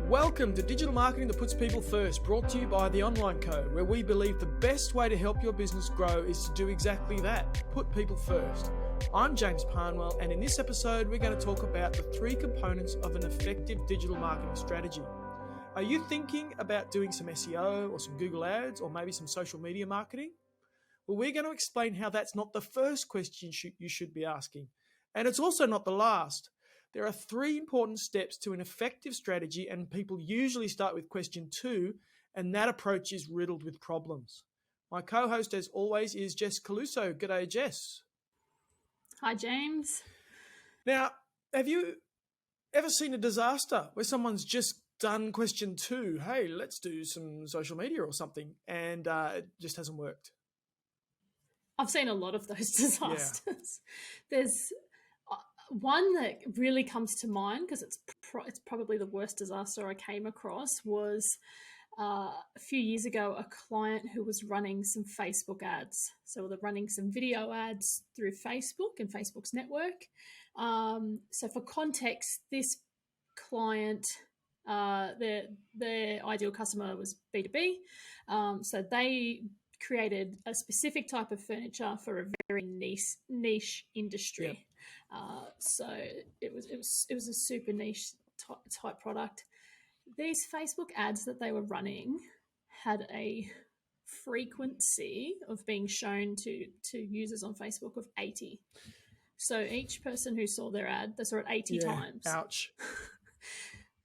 Welcome to Digital Marketing that puts people first, brought to you by TheOnlineCo, where we believe the best way to help your business grow is to do exactly that, put people first. I'm James Parnwell, and in this episode, we're going to talk about the 3 components of an effective digital marketing strategy. Are you thinking about doing some SEO or some Google Ads or maybe some social media marketing? Well, we're going to explain how that's not the first question you should be asking, and it's also not the last. There are 3 important steps to an effective strategy, and people usually start with question 2, and that approach is riddled with problems. My co-host, as always, is Jess Colusso. G'day, Jess. Hi, James. Now, have you ever seen a disaster where someone's just done question 2, hey, let's do some social media or something, and it just hasn't worked? I've seen a lot of those disasters. Yeah. There's one that really comes to mind because it's probably the worst disaster I came across was a few years ago, a client who was running some Facebook ads. So they're running some video ads through Facebook and Facebook's network. So for context, this client, their ideal customer was B2B. So they created a specific type of furniture for a very niche industry. Yep. So it was a super niche type product. These Facebook ads that they were running had a frequency of being shown to users on Facebook of 80. So each person who saw their ad, they saw it 80 times. Ouch.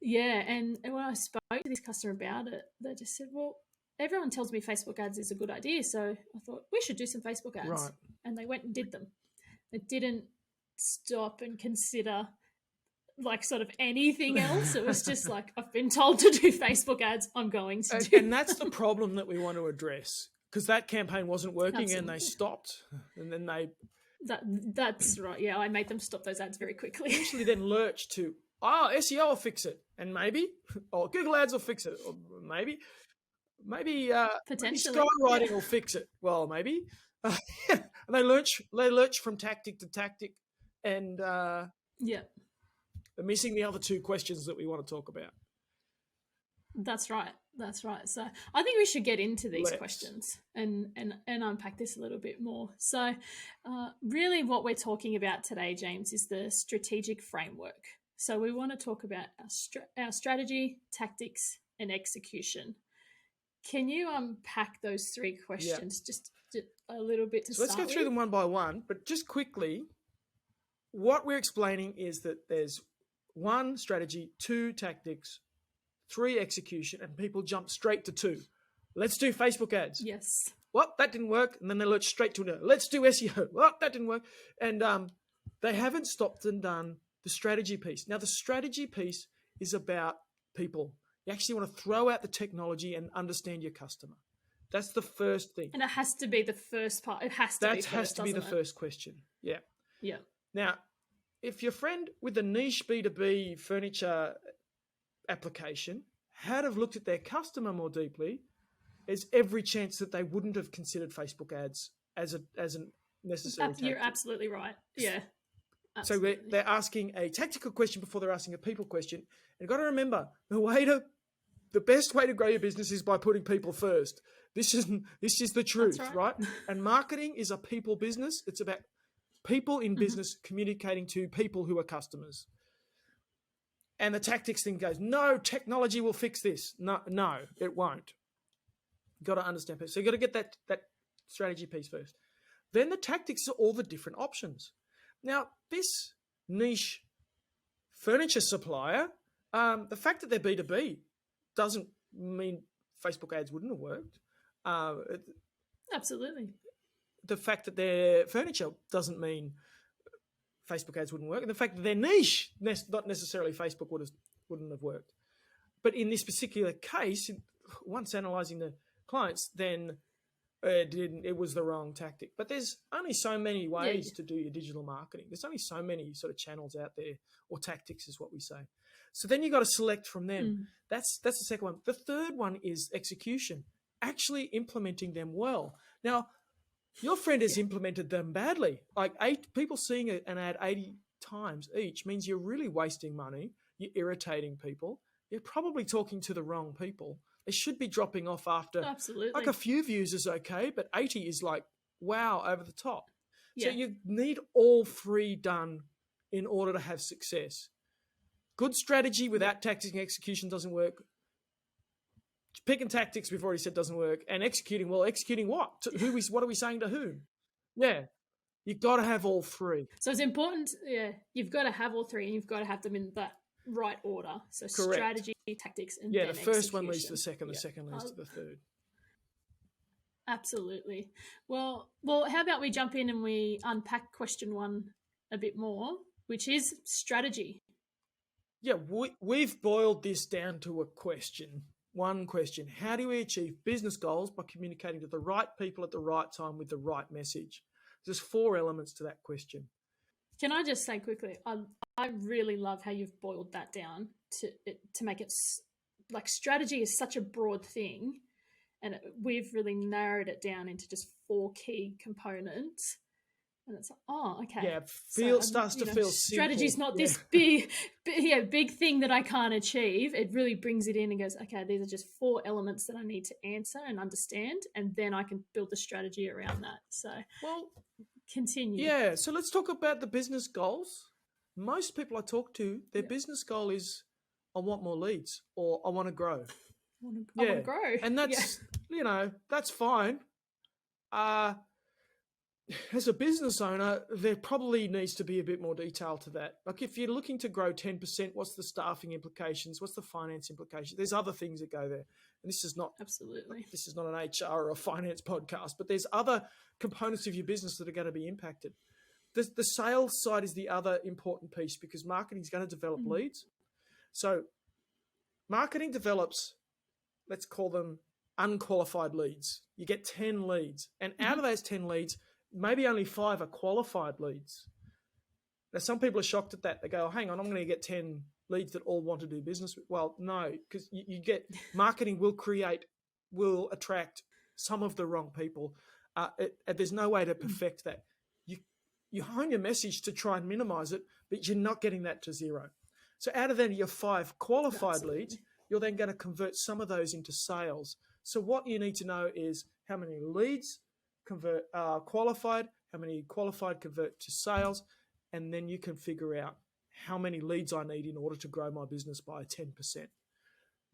Yeah, and when I spoke to this customer about it, they just said, well, everyone tells me Facebook ads is a good idea, so I thought we should do some Facebook ads. Right. And they went and did them. They didn't stop and consider like sort of anything else. It was just like, I've been told to do Facebook ads, I'm going to do And that's the problem that we want to address, because that campaign wasn't working. Absolutely. And they stopped, and then they... That's right, yeah, I made them stop those ads very quickly. Eventually then lurched to, SEO will fix it, and maybe, or Google Ads will fix it, or maybe potentially skywriting will fix it. Well, maybe. And they lurch from tactic to tactic, and they're missing the other 2 questions that we want to talk about. That's right. So I think we should get into these questions and unpack this a little bit more. So really what we're talking about today, James, is the strategic framework. So we want to talk about our strategy, tactics, and execution. Can you unpack those 3 questions just a little bit to start with? Let's go through them one by one, but just quickly, what we're explaining is that there's 1 strategy, 2 tactics, 3 execution, and people jump straight to 2. Let's do Facebook ads. Yes. What? That didn't work. And then they lurch straight to another. Let's do SEO. What? That didn't work. And they haven't stopped and done the strategy piece. Now, the strategy piece is about people. You actually want to throw out the technology and understand your customer. That's the first thing. And it has to be the first part. It has to be first, has to be the first question. Yeah. Yeah. Now, if your friend with a niche B2B furniture application had have looked at their customer more deeply, there's every chance that they wouldn't have considered Facebook ads as a necessary tactic. You're absolutely right. Yeah. Absolutely. So they're asking a tactical question before they're asking a people question. And you've got to remember, the best way to grow your business is by putting people first. This is the truth, right? And marketing is a people business. It's about people in business communicating to people who are customers. And the tactics thing goes, no, technology will fix this. No, it won't. You've got to understand. So you've got to get that strategy piece first. Then the tactics are all the different options. Now, this niche furniture supplier, the fact that they're B2B doesn't mean Facebook ads wouldn't have worked. Absolutely. The fact that they're furniture doesn't mean Facebook ads wouldn't work. And the fact that they're niche, not necessarily Facebook wouldn't have worked. But in this particular case, once analysing the clients, then it was the wrong tactic. But there's only so many ways to do your digital marketing. There's only so many sort of channels out there, or tactics is what we say. So then you've got to select from them. That's the second one. The third one is execution, actually implementing them well. Now, your friend has implemented them badly. Like 8 people seeing an ad 80 times each means you're really wasting money. You're irritating people. you're probably talking to the wrong people. They should be dropping off after Absolutely. like a few views is okay, but 80 is like, wow, over the top. So you need all three done in order to have success. Good strategy without tactics and execution doesn't work. Picking tactics, we've already said, doesn't work. And executing, well, executing what? What are we saying to whom? Yeah. You've got to have all three. So it's important, you've got to have all three, and you've got to have them in that right order. So Correct. Strategy, tactics, and the then first execution. one leads to the second, the second leads to the third. Absolutely. Well, how about we jump in and we unpack question 1 a bit more, which is strategy. Yeah, we've boiled this down to a question. One question: how do we achieve business goals by communicating to the right people at the right time with the right message? There's 4 elements to that question. Can I just say quickly, I really love how you've boiled that down to make it like strategy is such a broad thing, and we've really narrowed it down into just 4 key components. And it's like, okay. Yeah, starts to feel strategy's simple. not this big thing that I can't achieve. It really brings it in and goes, okay, these are just 4 elements that I need to answer and understand, and then I can build the strategy around that. So, continue. Yeah, so let's talk about the business goals. Most people I talk to, their business goal is, I want more leads, or I want to grow. I want to grow. And that's, that's fine. As a business owner, there probably needs to be a bit more detail to that. Like if you're looking to grow 10%, what's the staffing implications? What's the finance implications? There's other things that go there. And this is not an HR or a finance podcast, but there's other components of your business that are going to be impacted. The sales side is the other important piece, because marketing is going to develop leads. So marketing develops, let's call them unqualified leads. You get 10 leads, and out of those 10 leads, maybe only 5 are qualified leads. Now, some people are shocked at that. They go, oh, hang on, I'm going to get 10 leads that all want to do business with. Well, no, because you get marketing will attract some of the wrong people. There's no way to perfect that. You hone your message to try and minimize it, but you're not getting that to 0. So out of then your 5 qualified leads, you're then going to convert some of those into sales. So what you need to know is how many leads convert qualified, how many qualified convert to sales, and then you can figure out how many leads I need in order to grow my business by 10%.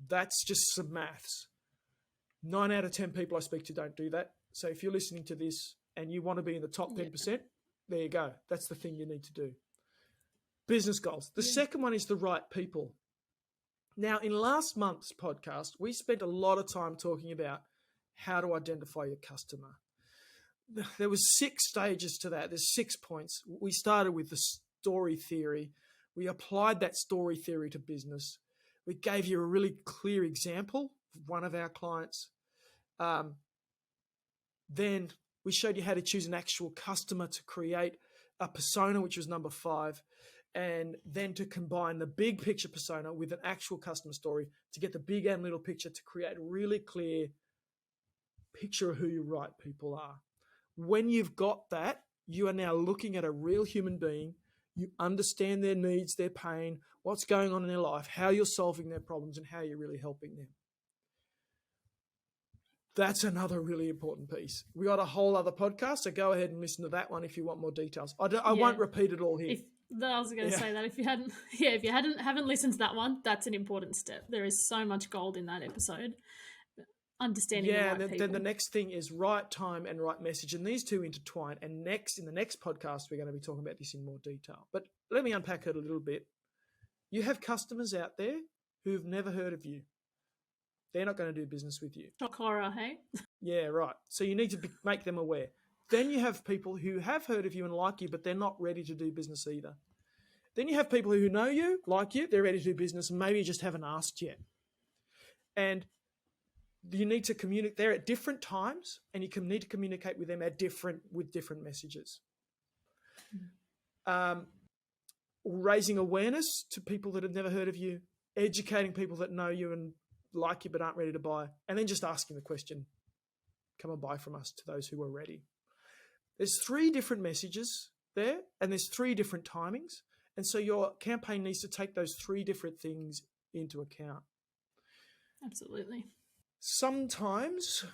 That's just some maths. 9 out of 10 people I speak to don't do that. So if you're listening to this and you want to be in the top 10%, there you go. That's the thing you need to do. Business goals. The second one is the right people. Now, in last month's podcast, we spent a lot of time talking about how to identify your customer. There was 6 stages to that. There's 6 points. We started with the story theory. We applied that story theory to business. We gave you a really clear example of one of our clients. Then we showed you how to choose an actual customer to create a persona, which was number 5. And then to combine the big picture persona with an actual customer story to get the big and little picture to create a really clear picture of who your right people are. When you've got that, you are now looking at a real human being. You understand their needs, their pain, what's going on in their life, how you're solving their problems, and how you're really helping them. That's another really important piece. We got a whole other podcast, so go ahead and listen to that one if you want more details. I won't repeat it all here. I was going to say that if you haven't listened to that one, that's an important step. There is so much gold in that episode. Understanding the right people. Then the next thing is right time and right message, and these two intertwine. And in the next podcast, we're going to be talking about this in more detail. But let me unpack it a little bit. You have customers out there who've never heard of you. They're not going to do business with you. Shock horror, hey? Yeah, right. So you need to make them aware. Then you have people who have heard of you and like you, but they're not ready to do business either. Then you have people who know you, like you, they're ready to do business, and maybe you just haven't asked yet. And you need to communicate. They're at different times, and you need to communicate with them with different messages. Raising awareness to people that have never heard of you, educating people that know you and like you but aren't ready to buy, and then just asking the question, come and buy from us, to those who are ready. There's 3 different messages there, and there's 3 different timings. And so your campaign needs to take those 3 different things into account. Absolutely. Sometimes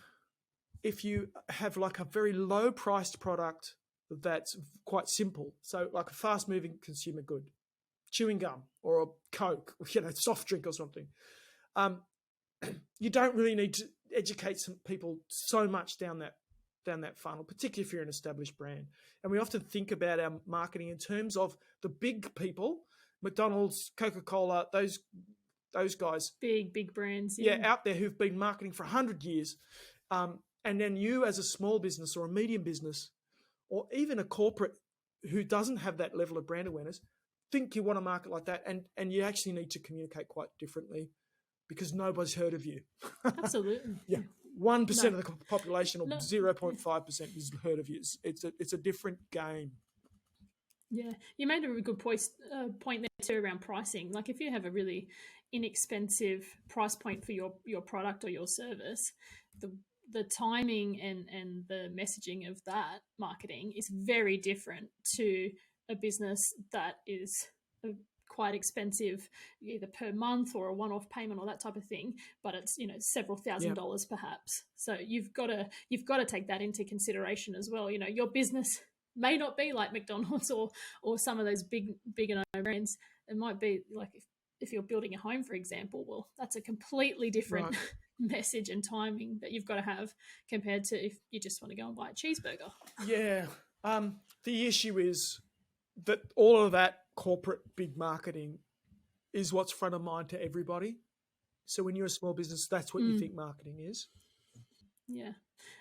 if you have like a very low priced product that's quite simple, so like a fast moving consumer good, chewing gum or a Coke, soft drink or something, you don't really need to educate some people so much down that funnel, particularly if you're an established brand. And we often think about our marketing in terms of the big people, McDonald's, Coca-Cola, those guys, big brands, out there who've been marketing for 100 years. And then you as a small business or a medium business or even a corporate who doesn't have that level of brand awareness, think you want to market like that, and you actually need to communicate quite differently because nobody's heard of you. Absolutely. 1% of the population or 0.5% has heard of you. It's a different game. Yeah, you made a really good point there too around pricing. Like if you have a really inexpensive price point for your product or your service, the timing and the messaging of that marketing is very different to a business that is quite expensive, either per month or a one-off payment or that type of thing, but it's several $1,000s perhaps. So you've got to take that into consideration as well. Your business may not be like McDonald's or some of those big and known brands. It might be like if you're building a home, for example. Well, that's a completely different message and timing that you've got to have compared to if you just want to go and buy a cheeseburger. Yeah. The issue is that all of that corporate big marketing is what's front of mind to everybody. So when you're a small business, that's what you think marketing is. Yeah.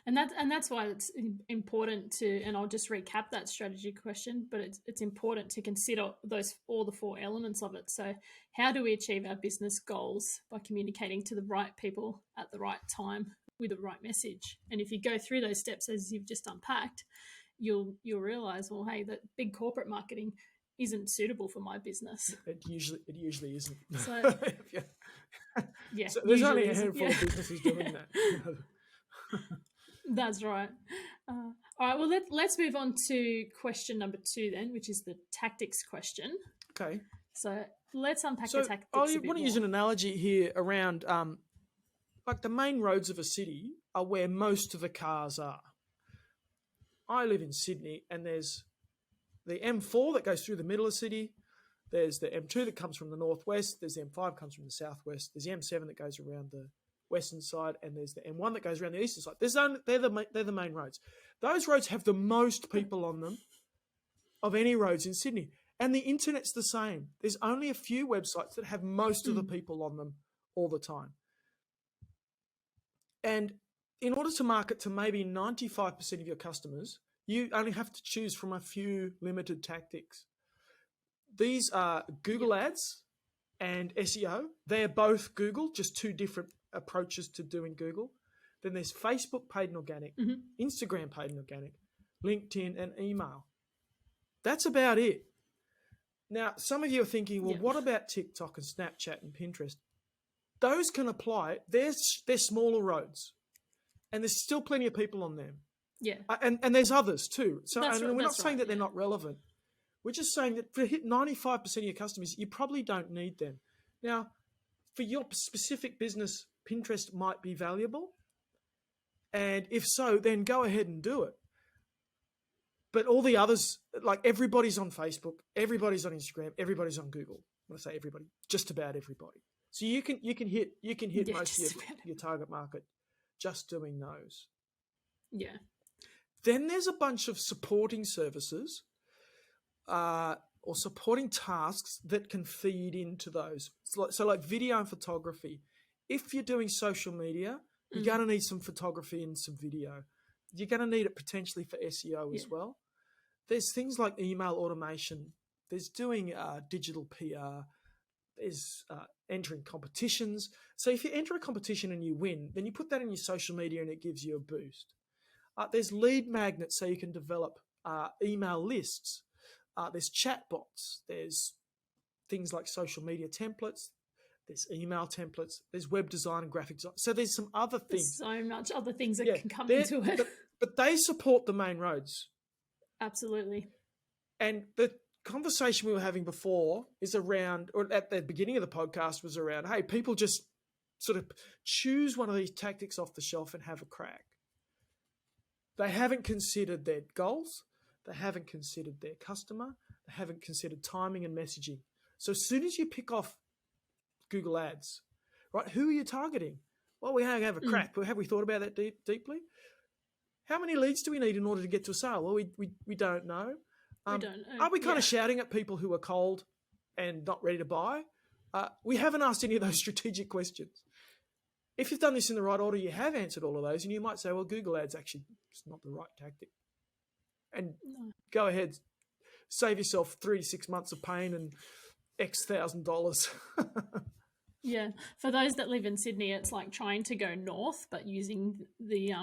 And that's why it's important to, and I'll just recap that strategy question, but it's important to consider all the four elements of it. So how do we achieve our business goals? By communicating to the right people at the right time with the right message. And if you go through those steps as you've just unpacked, you'll realize, well, hey, that big corporate marketing isn't suitable for my business. It usually isn't. So, so there's only a handful of businesses doing that. That's right. All right, well, let's move on to question number 2 then, which is the tactics question. Okay. So let's unpack the tactics I a bit want to more. use an analogy here around like the main roads of a city are where most of the cars are. I live in Sydney, and there's the M4 that goes through the middle of the city. There's the M2 that comes from the northwest. There's the M5 comes from the southwest. There's the M7 that goes around the western side, and there's the M1 that goes around the eastern side. They're the main roads. Those roads have the most people on them of any roads in Sydney. And the internet's the same. There's only a few websites that have most of the people on them all the time. And in order to market to maybe 95% of your customers, you only have to choose from a few limited tactics. These are Google ads and SEO. They're both Google, just two different approaches to doing Google. Then there's Facebook paid and organic, Instagram paid and organic, LinkedIn and email. That's about it. Now, some of you are thinking, well, what about TikTok and Snapchat and Pinterest? Those can apply. They're smaller roads, and there's still plenty of people on them. Yeah. And there's others too. So we're not saying right, that they're not relevant. We're just saying that to hit 95% of your customers, you probably don't need them. Now, for your specific business, Pinterest might be valuable. And if so, then go ahead and do it. But all the others, like everybody's on Facebook, everybody's on Instagram, everybody's on Google. When I say everybody, just about everybody. So you can hit most of your target market just doing those. Yeah. Then there's a bunch of supporting services or supporting tasks that can feed into those. So like video and photography. If you're doing social media, you're going to need some photography and some video. You're going to need it potentially for SEO as well. There's things like email automation. There's doing digital PR. There's entering competitions. So if you enter a competition and you win, then you put that in your social media and it gives you a boost. There's lead magnets, so you can develop email lists. There's chatbots. There's things like social media templates. There's email templates. There's web design and graphic design. So there's some other things. There's so much other things that can come into it. But they support the main roads. Absolutely. And the conversation we were having before is around, or at the beginning of the podcast was around, hey, people just sort of choose one of these tactics off the shelf and have a crack. They haven't considered their goals. They haven't considered their customer. They haven't considered timing and messaging. So as soon as you pick off Google Ads, right, who are you targeting? Well, we have a crack, but have we thought about that deeply? How many leads do we need in order to get to a sale? Well, we don't know. We don't know. Are we kind of shouting at people who are cold and not ready to buy? We haven't asked any of those strategic questions. If you've done this in the right order, you have answered all of those, and you might say, well, Google Ads actually is not the right tactic. And go ahead, save yourself 3 to 6 months of pain and X $1,000. Yeah, for those that live in Sydney, it's like trying to go north, but using the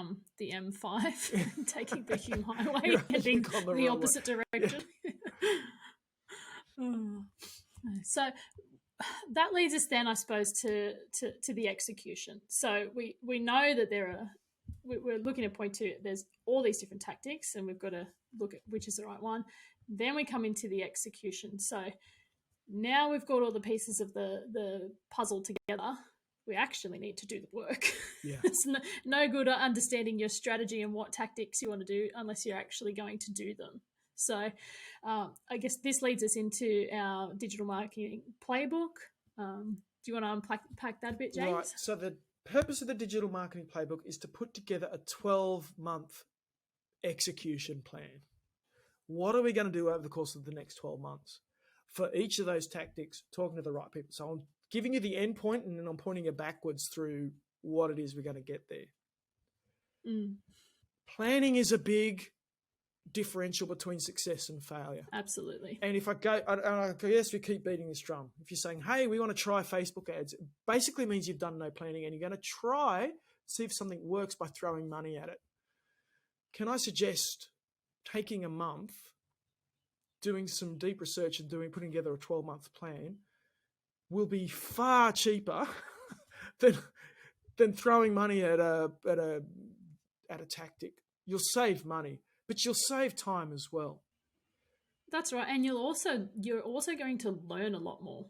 M5, taking the Hume Highway, heading the opposite direction. Yeah. So that leads us then, I suppose, to the execution. So we know that we're looking at point 2. There's all these different tactics, and we've got to look at which is the right one. Then we come into the execution. So now we've got all the pieces of the puzzle together. We actually need to do the work. Yeah. It's no good at understanding your strategy and what tactics you want to do unless you're actually going to do them. So I guess this leads us into our digital marketing playbook. Do you want to unpack that a bit, James? Right. So the purpose of the digital marketing playbook is to put together a 12-month execution plan. What are we going to do over the course of the next 12 months? For each of those tactics, talking to the right people. So I'm giving you the end point, and then I'm pointing you backwards through what it is we're going to get there. Planning is a big differential between success and failure. Absolutely. And if I guess we keep beating this drum. If you're saying, hey, we want to try Facebook ads, it basically means you've done no planning and you're going to try see if something works by throwing money at it. Can I suggest taking a month, doing some deep research and putting together a 12-month plan will be far cheaper than throwing money at a tactic. You'll save money, but you'll save time as well. That's right, and you're also going to learn a lot more.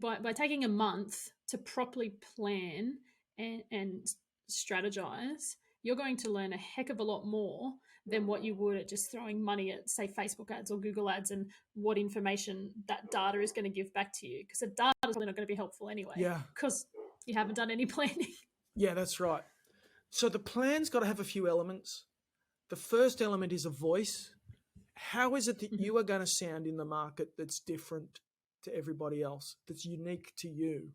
By taking a month to properly plan and strategize, you're going to learn a heck of a lot more than what you would at just throwing money at, say, Facebook ads or Google ads and what information that data is going to give back to you. Because the data is probably not going to be helpful anyway. Yeah. Because you haven't done any planning. Yeah, that's right. So the plan's got to have a few elements. The first element is a voice. How is it that you are going to sound in the market that's different to everybody else, that's unique to you?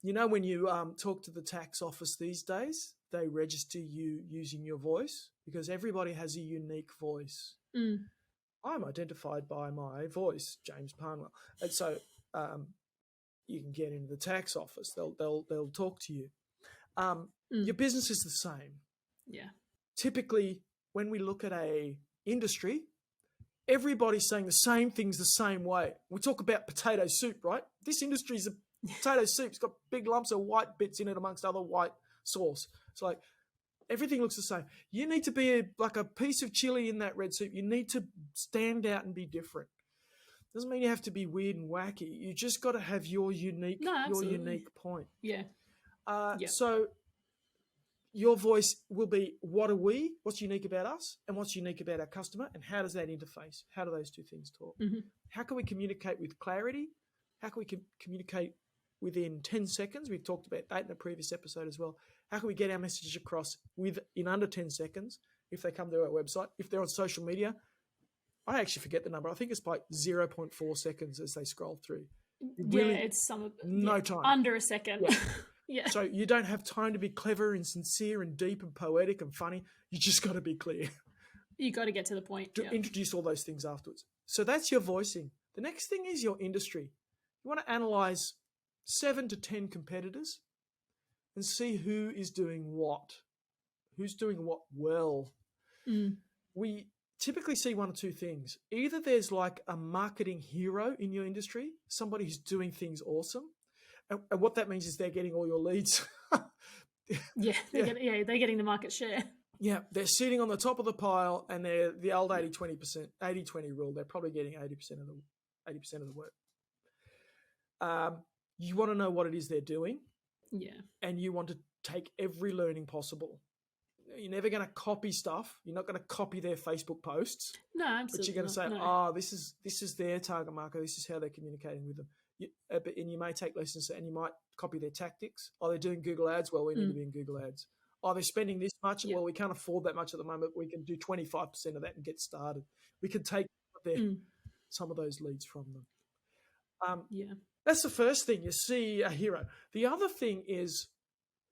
You know, when you talk to the tax office these days, they register you using your voice because everybody has a unique voice. I'm identified by my voice, James Parnwell. And so you can get into the tax office. They'll talk to you. Your business is the same. Yeah. Typically, when we look at a industry, everybody's saying the same things the same way. We talk about potato soup, right? This industry is a potato soup. It's got big lumps of white bits in it amongst other white sauce. It's like everything looks the same. You need to be like a piece of chili in that red soup. You need to stand out and be different. Doesn't mean you have to be weird and wacky. You just got to have your unique point. Yeah. So your voice will be, what are we? What's unique about us? And what's unique about our customer? And how does that interface? How do those two things talk? How can we communicate with clarity? How can we communicate within 10 seconds? We've talked about that in a previous episode as well. How can we get our message across in under 10 seconds if they come to our website? If they're on social media, I actually forget the number. I think it's like 0.4 seconds as they scroll through. It's time. Under a second. Yeah. Yeah. So you don't have time to be clever and sincere and deep and poetic and funny. You just got to be clear. You got to get to the point. Introduce all those things afterwards. So that's your voicing. The next thing is your industry. You want to analyze 7 to 10 competitors and see who is doing what. Who's doing what well. We typically see one or two things. Either there's like a marketing hero in your industry, somebody who's doing things awesome. And what that means is they're getting all your leads. They're getting the market share. Yeah, they're sitting on the top of the pile, and they're the old 80-20%, 80-20 rule. They're probably getting 80% of the work. You want to know what it is they're doing, and you want to take every learning possible. You're never going to copy stuff. You're not going to copy their Facebook posts. No, absolutely. But you're going to say, no. this is their target market. This is how they're communicating with them. And you may take lessons, and you might copy their tactics. They're doing Google Ads. Well, we need to be in Google Ads. They're spending this much. Well, we can't afford that much at the moment. We can do 25% of that and get started. We can take some of those leads from them. That's the first thing. You see a hero. The other thing is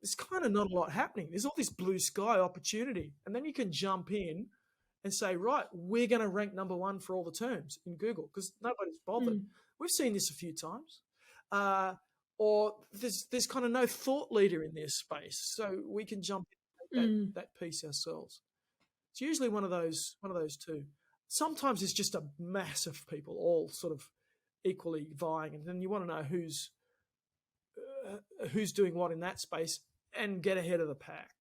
there's kind of not a lot happening. There's all this blue sky opportunity. And then you can jump in and say, right, we're going to rank number one for all the terms in Google because nobody's bothered. We've seen this a few times. Or there's kind of no thought leader in this space. So we can jump in that piece ourselves. It's usually one of those two. Sometimes it's just a mass of people all sort of equally vying. And then you want to know who's doing what in that space and get ahead of the pack.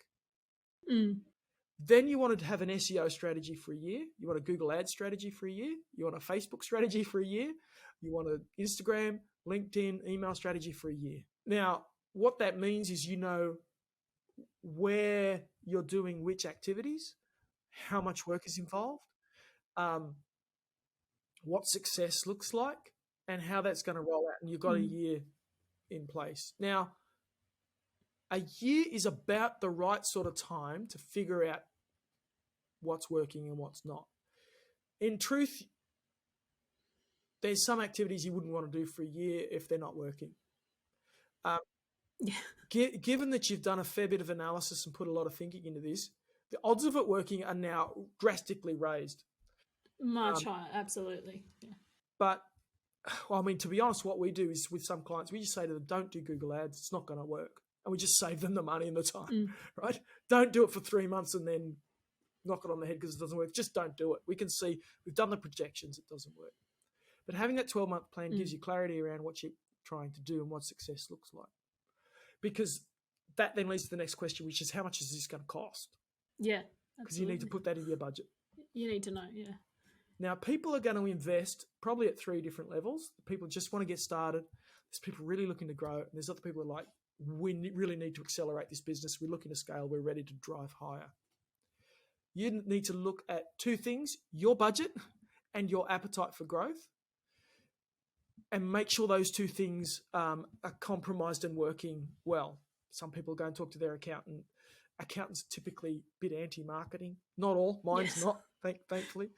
Then you wanted to have an SEO strategy for a year. You want a Google Ads strategy for a year. You want a Facebook strategy for a year. You want an Instagram, LinkedIn, email strategy for a year. Now, what that means is you know where you're doing which activities, how much work is involved, what success looks like, and how that's going to roll out. And you've got a year in place. Now, a year is about the right sort of time to figure out what's working and what's not. In truth, there's some activities you wouldn't want to do for a year if they're not working. Given that you've done a fair bit of analysis and put a lot of thinking into this, the odds of it working are now drastically raised. Much higher, absolutely. Yeah. But, to be honest, what we do is with some clients, we just say to them, don't do Google Ads. It's not going to work. And we just save them the money and the time, right? Don't do it for 3 months and then knock it on the head because it doesn't work. Just don't do it. We can see, we've done the projections, it doesn't work. But having that 12-month plan gives you clarity around what you're trying to do and what success looks like. Because that then leads to the next question, which is how much is this going to cost? Yeah, because you need to put that in your budget. You need to know, yeah. Now, people are going to invest probably at 3 different levels. People just want to get started. There's people really looking to grow. And there's other people who are like, we really need to accelerate this business. We're looking to scale. We're ready to drive higher. You need to look at 2 things, your budget and your appetite for growth, and make sure those 2 things are compromised and working well. Some people go and talk to their accountant. Accountants are typically a bit anti-marketing. Not all. Mine's not, thankfully.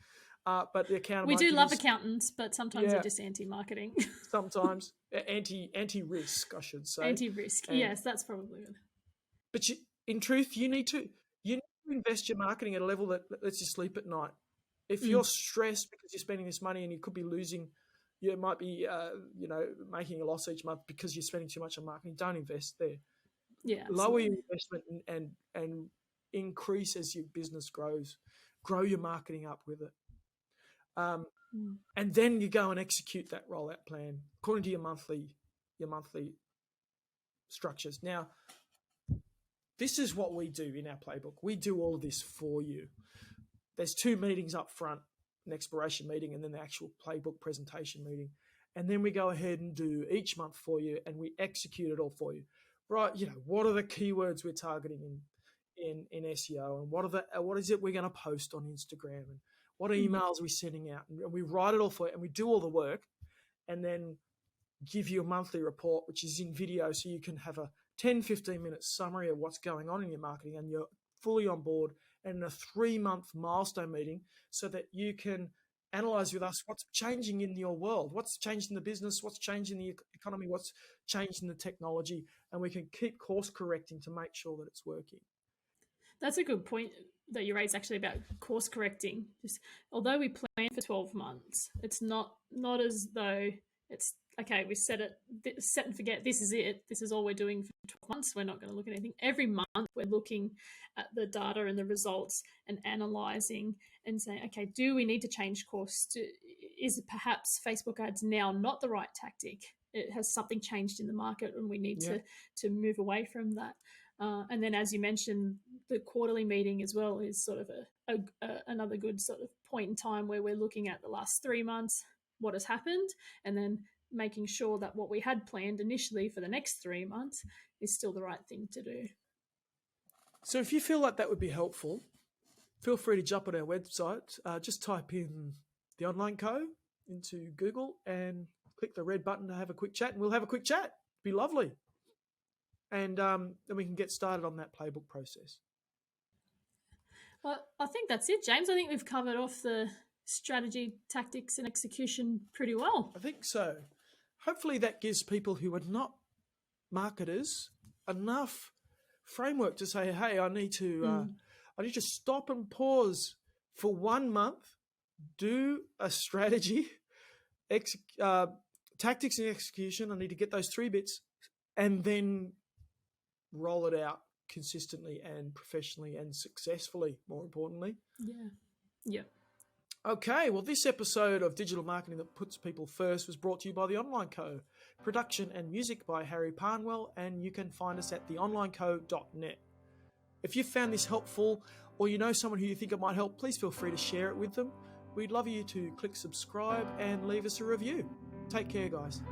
But the accountant, we do love accountants, but sometimes they're just anti-marketing. Sometimes anti-risk, I should say. Anti-risk, yes, that's probably good. But in truth, you need to invest your marketing at a level that lets you sleep at night. If you're stressed because you're spending this money and you could be losing, you might be making a loss each month because you're spending too much on marketing, don't invest there. Yeah, lower your investment and increase as your business grows. Grow your marketing up with it. And then you go and execute that rollout plan according to your monthly structures. Now, this is what we do in our playbook. We do all of this for you. There's 2 meetings up front, an exploration meeting and then the actual playbook presentation meeting. And then we go ahead and do each month for you and we execute it all for you. Right, what are the keywords we're targeting in SEO, and what is it we're going to post on Instagram, and what emails are we sending out, and we write it all for you, and we do all the work, and then give you a monthly report, which is in video, so you can have a 10-15 minute summary of what's going on in your marketing, and you're fully on board, and a 3-month milestone meeting, so that you can analyze with us what's changing in your world, what's changed in the business, what's changed in the economy, what's changed in the technology, and we can keep course correcting to make sure that it's working. That's a good point that you raised actually about course correcting. Just although we plan for 12 months, it's not as though it's okay, we set and forget, this is it. This is all we're doing for 12 months. We're not going to look at anything. Every month we're looking at the data and the results and analysing and saying, okay, do we need to change course? Is perhaps Facebook ads now not the right tactic? It has something changed in the market and we need to move away from that. And then as you mentioned, the quarterly meeting as well is sort of another good sort of point in time where we're looking at the last 3 months, what has happened, and then making sure that what we had planned initially for the next 3 months is still the right thing to do. So if you feel like that would be helpful, feel free to jump on our website. Just type in TheOnlineCo into Google and click the red button to have a quick chat, and we'll have a quick chat. Be lovely. And then we can get started on that playbook process. Well, I think that's it, James. I think we've covered off the strategy, tactics, and execution pretty well. I think so. Hopefully that gives people who are not marketers enough framework to say, hey, I need to stop and pause for 1 month, do a strategy, tactics and execution. I need to get those 3 bits and then roll it out consistently and professionally and successfully, more importantly. Yeah. Okay, well, this episode of Digital Marketing That Puts People First was brought to you by TheOnlineCo. Production and music by Harry Parnwell, and you can find us at theonlineco.net. If you found this helpful, or you know someone who you think it might help, please feel free to share it with them. We'd love you to click subscribe and leave us a review. Take care, guys.